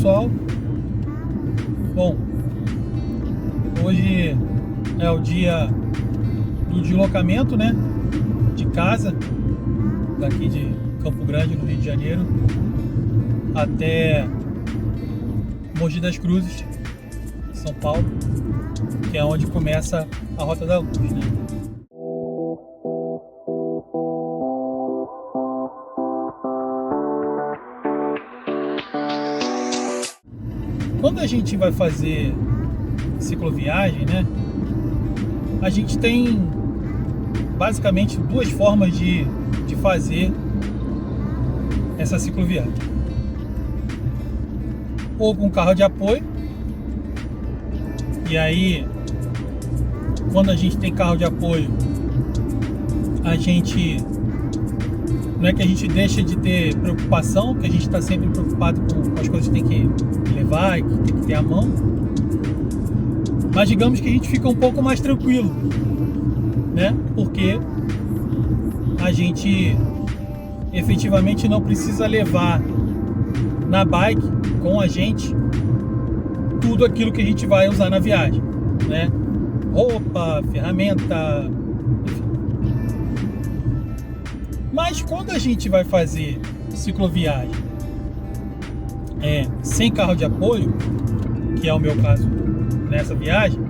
pessoal. Bom, hoje é o dia do deslocamento, né, de casa, daqui de Campo Grande, no Rio de Janeiro, até Mogi das Cruzes, São Paulo, que é onde começa a Rota da Luz, né? Quando a gente vai fazer cicloviagem, né, a gente tem basicamente duas formas de fazer essa cicloviagem. Ou com carro de apoio, e aí quando a gente tem carro de apoio, a gente não é que a gente deixa de ter preocupação, que a gente está sempre preocupado com as coisas que tem que levar e que tem que ter à mão, mas digamos que a gente fica um pouco mais tranquilo, né? Porque a gente efetivamente não precisa levar na bike com a gente tudo aquilo que a gente vai usar na viagem, né? Roupa, ferramenta, enfim. Mas quando a gente vai fazer cicloviagem sem carro de apoio, que é o meu caso nessa viagem,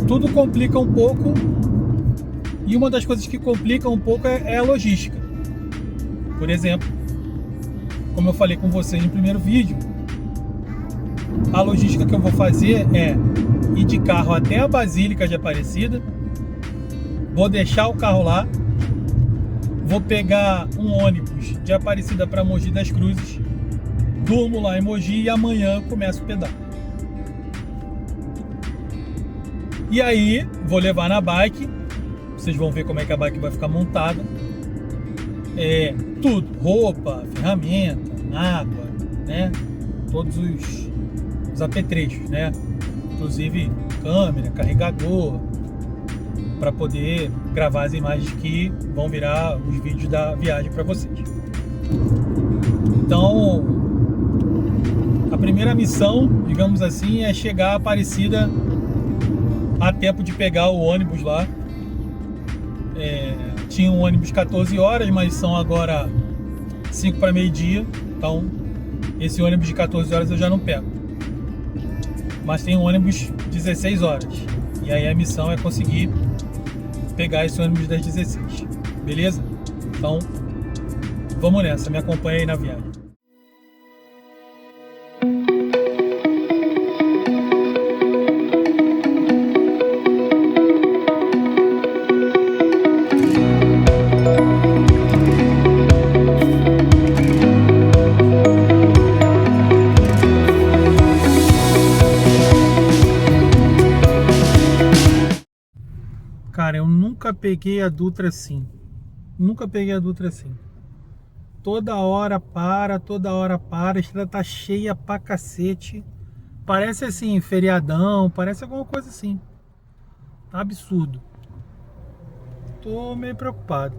tudo complica um pouco, e uma das coisas que complica um pouco é a logística. Por exemplo, como eu falei com vocês no primeiro vídeo, a logística que eu vou fazer é ir de carro até a Basílica de Aparecida, vou deixar o carro lá, vou pegar um ônibus de Aparecida para Mogi das Cruzes, durmo lá em Mogi e amanhã começo o pedal. E aí vou levar na bike, vocês vão ver como é que a bike vai ficar montada. Tudo, roupa, ferramenta, água, né? Todos os apetrechos, né? Inclusive câmera, carregador, para poder gravar as imagens que vão virar os vídeos da viagem para vocês. Então, a primeira missão, digamos assim, é chegar a Aparecida a tempo de pegar o ônibus lá. Tinha um ônibus 14 horas, mas são agora 5 para meio-dia, então esse ônibus de 14 horas eu já não pego. Mas tem um ônibus 16 horas, e aí a missão é conseguir pegar esse ônibus das 16, beleza? Então, vamos nessa, me acompanha aí na viagem. Cara, eu nunca peguei a Dutra assim. Nunca peguei a Dutra assim. Toda hora para, a estrada tá cheia pra cacete. Parece assim, feriadão, parece alguma coisa assim. Tá absurdo. Tô meio preocupado.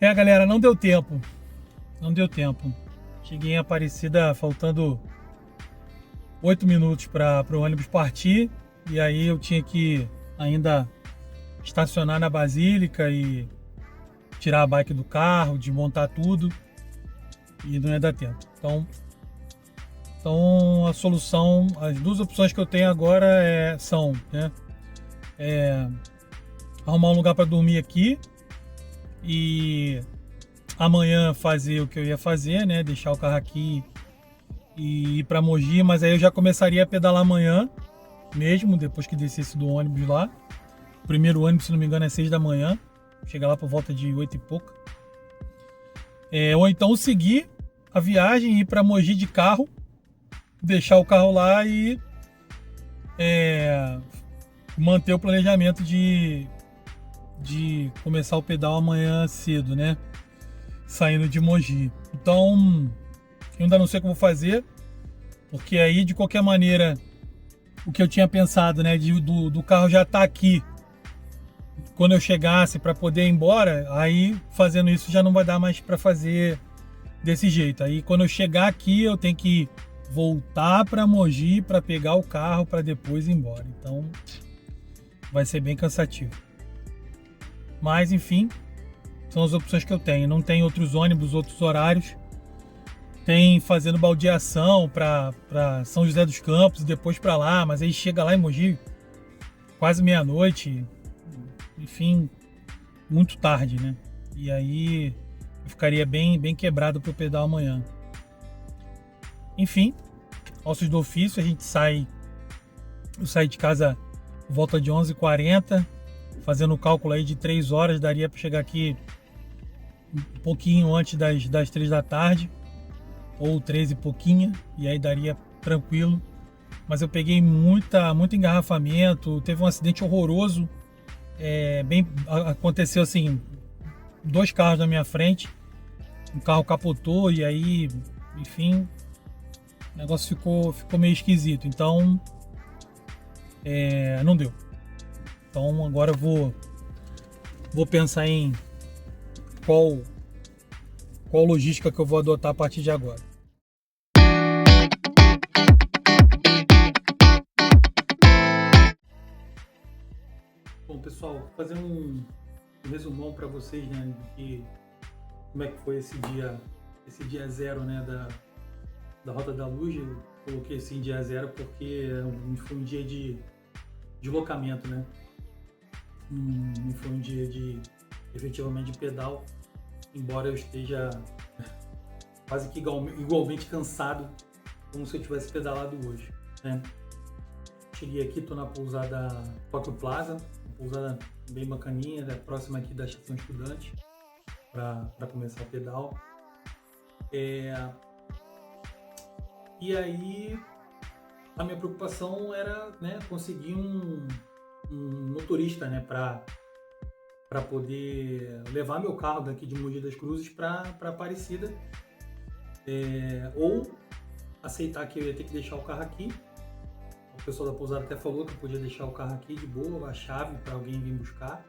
Galera, não deu tempo. Não deu tempo. Cheguei em Aparecida faltando 8 minutos para o ônibus partir. E aí eu tinha que ainda estacionar na Basílica e tirar a bike do carro, desmontar tudo, e não ia dar tempo. Então a solução, as duas opções que eu tenho agora são, né, arrumar um lugar para dormir aqui e amanhã fazer o que eu ia fazer, né, deixar o carro aqui e ir para Mogi, mas aí eu já começaria a pedalar amanhã mesmo, depois que descesse do ônibus lá. O primeiro ônibus, se não me engano, é 6 da manhã. Chega lá por volta de 8 e pouca. Ou então seguir a viagem e ir para Mogi de carro, deixar o carro lá e manter o planejamento de começar o pedal amanhã cedo, né? Saindo de Mogi. Então, eu ainda não sei o que eu vou fazer, porque aí, de qualquer maneira, o que eu tinha pensado, né, do carro já tá aqui quando eu chegasse para poder ir embora, aí fazendo isso já não vai dar mais para fazer desse jeito. Aí quando eu chegar aqui, eu tenho que voltar para Mogi para pegar o carro para depois ir embora. Então vai ser bem cansativo. Mas enfim, são as opções que eu tenho. Não tem outros ônibus, outros horários. Tem fazendo baldeação para São José dos Campos e depois para lá, mas aí chega lá em Mogi quase meia-noite, enfim, muito tarde, né? E aí eu ficaria bem quebrado pro pedal amanhã. Enfim, ossos do ofício, eu saí de casa por volta de 11h40, fazendo o cálculo aí de 3 horas, daria para chegar aqui um pouquinho antes das 3 da tarde, ou 13 e pouquinho, e aí daria tranquilo. Mas eu peguei muito engarrafamento, teve um acidente horroroso, aconteceu assim, 2 carros na minha frente, um carro capotou e aí, enfim, o negócio ficou meio esquisito, então não deu. Então agora eu vou pensar em qual logística que eu vou adotar a partir de agora. Bom, pessoal, fazendo um resumão para vocês, né, de como é que foi esse dia zero, né, da Rota da Luz. Eu coloquei assim dia zero porque foi um dia de deslocamento, né, não foi um dia efetivamente de pedal, embora eu esteja quase que igualmente cansado como se eu tivesse pedalado hoje, né. Cheguei aqui, estou na pousada Tóquio Plaza, pousada bem bacaninha, né, próxima aqui da Estação Estudante, para começar o pedal. E aí a minha preocupação era, né, conseguir um motorista, né, para poder levar meu carro daqui de Mogi das Cruzes para Aparecida, ou aceitar que eu ia ter que deixar o carro aqui. O pessoal da pousada até falou que eu podia deixar o carro aqui de boa, a chave para alguém vir buscar.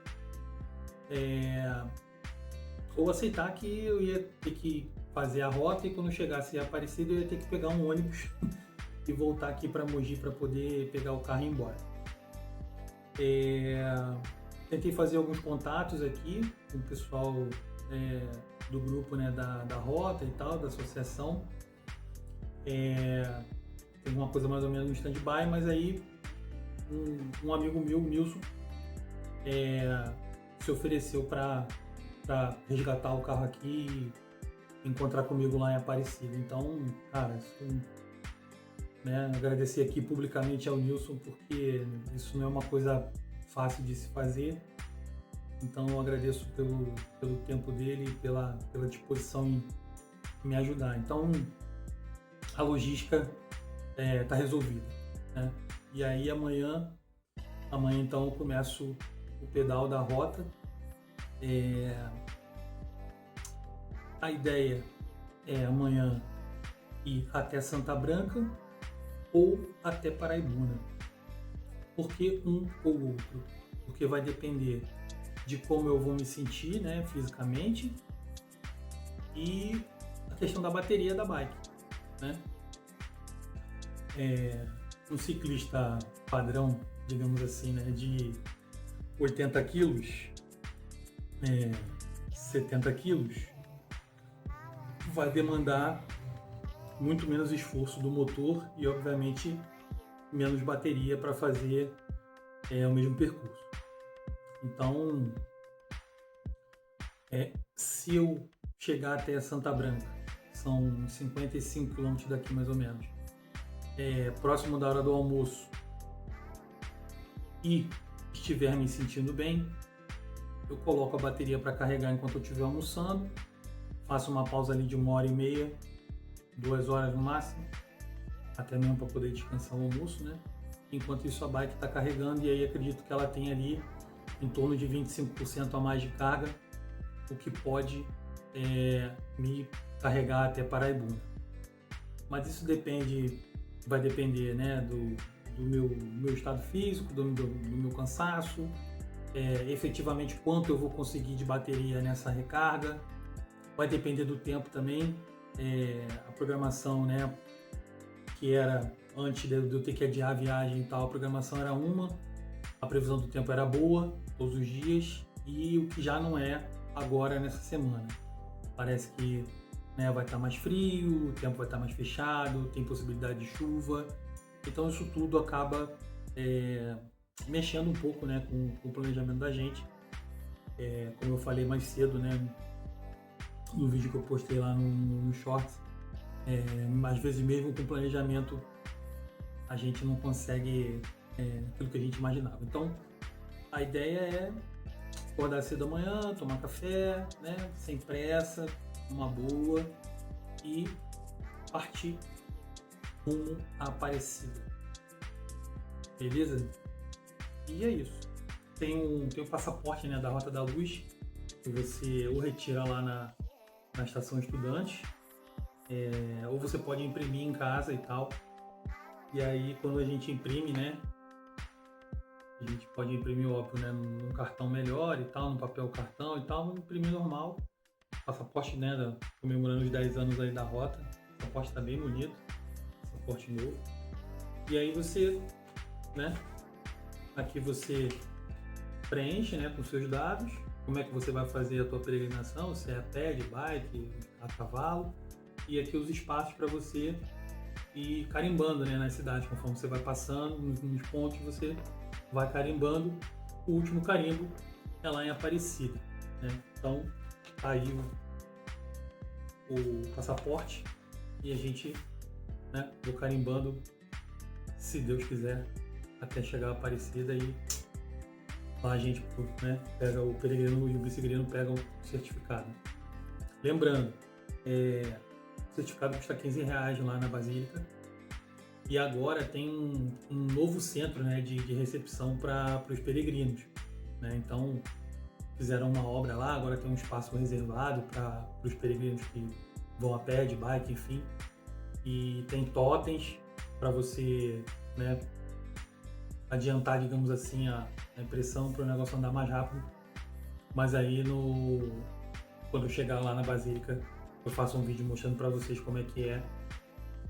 Ou aceitar que eu ia ter que fazer a rota e quando chegasse a Aparecida eu ia ter que pegar um ônibus e voltar aqui para Mogi para poder pegar o carro e ir embora. Tentei fazer alguns contatos aqui com o pessoal do grupo, né, da rota e tal, da associação. Tem uma coisa mais ou menos no stand-by, mas aí um amigo meu, Nilson, se ofereceu para resgatar o carro aqui e encontrar comigo lá em Aparecida. Então, cara, agradecer aqui publicamente ao Nilson, porque isso não é uma coisa fácil de se fazer. Então eu agradeço pelo tempo dele e pela disposição em me ajudar. Então a logística está resolvida, né? E aí amanhã então eu começo o pedal da rota. A ideia é amanhã ir até Santa Branca ou até Paraibuna. Por que um ou outro? Porque vai depender de como eu vou me sentir, né, fisicamente, e a questão da bateria da bike, né? Um ciclista padrão, digamos assim, né, de 80 quilos, 70 quilos, vai demandar muito menos esforço do motor e, obviamente, menos bateria para fazer o mesmo percurso. Então, se eu chegar até Santa Branca, são 55 km daqui mais ou menos, próximo da hora do almoço, e estiver me sentindo bem, eu coloco a bateria para carregar enquanto eu estiver almoçando, faço uma pausa ali de 1h30, 2 horas no máximo, até mesmo para poder descansar o almoço, né? Enquanto isso a bike está carregando, e aí acredito que ela tem ali em torno de 25% a mais de carga, o que pode me carregar até Paraibuna. Mas isso vai depender, né, do meu estado físico, do meu cansaço, efetivamente quanto eu vou conseguir de bateria nessa recarga, vai depender do tempo também. a programação, né, que era antes de eu ter que adiar a viagem e tal, a programação era uma, a previsão do tempo era boa todos os dias, e o que já não é agora nessa semana. Parece que, né, vai estar mais frio, o tempo vai estar mais fechado, tem possibilidade de chuva, então isso tudo acaba mexendo um pouco, né, com o planejamento da gente. Como eu falei mais cedo, né, no vídeo que eu postei lá no Shorts, às vezes mesmo com planejamento a gente não consegue aquilo que a gente imaginava. Então a ideia é acordar cedo amanhã, tomar café, né, sem pressa, uma boa, e partir rumo à Aparecida. Beleza? E é isso. Tem um passaporte, né, da Rota da Luz, que você ou retira lá na estação estudante, ou você pode imprimir em casa e tal. E aí quando a gente imprime, né, a gente pode imprimir, óbvio, né, num cartão melhor e tal, no papel cartão e tal, imprimir normal. Passaporte, né, comemorando os 10 anos aí da Rota. O passaporte tá bem bonito, passaporte novo. E aí você, né, aqui você preenche, né, com seus dados, como é que você vai fazer a tua peregrinação, se é a pé, de bike, a cavalo, e aqui os espaços para você ir carimbando, né, nas cidades, conforme você vai passando nos pontos, você vai carimbando. O último carimbo é lá em Aparecida, né? Então tá aí o passaporte, e a gente, né, vou carimbando, se Deus quiser, até chegar a Aparecida, e lá a gente, né, pega o peregrino e o vice-peregrino pegam o certificado. Lembrando, o certificado custa R$15 lá na Basílica, e agora tem um novo centro, né, de recepção para os peregrinos, né? Então fizeram uma obra lá, agora tem um espaço reservado para os peregrinos que vão a pé, de bike, enfim, e tem totens para você, né, adiantar, digamos assim, a impressão para o negócio andar mais rápido. Mas aí quando eu chegar lá na Basílica, eu faço um vídeo mostrando para vocês como é que é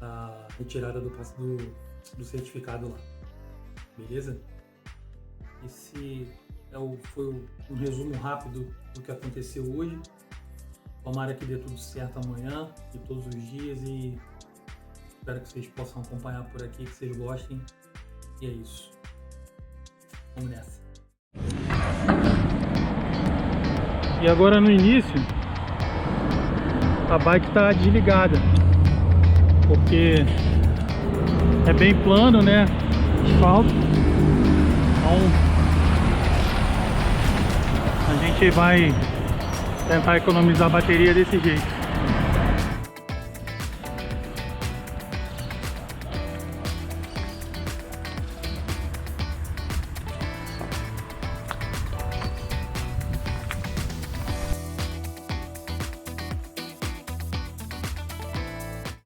a retirada do certificado lá, beleza? Esse foi um resumo rápido do que aconteceu hoje. Tomara que dê tudo certo amanhã e todos os dias, e espero que vocês possam acompanhar por aqui, que vocês gostem, e é isso. Vamos nessa. E agora no início a bike está desligada, porque é bem plano, né, asfalto, então a gente vai tentar economizar a bateria desse jeito.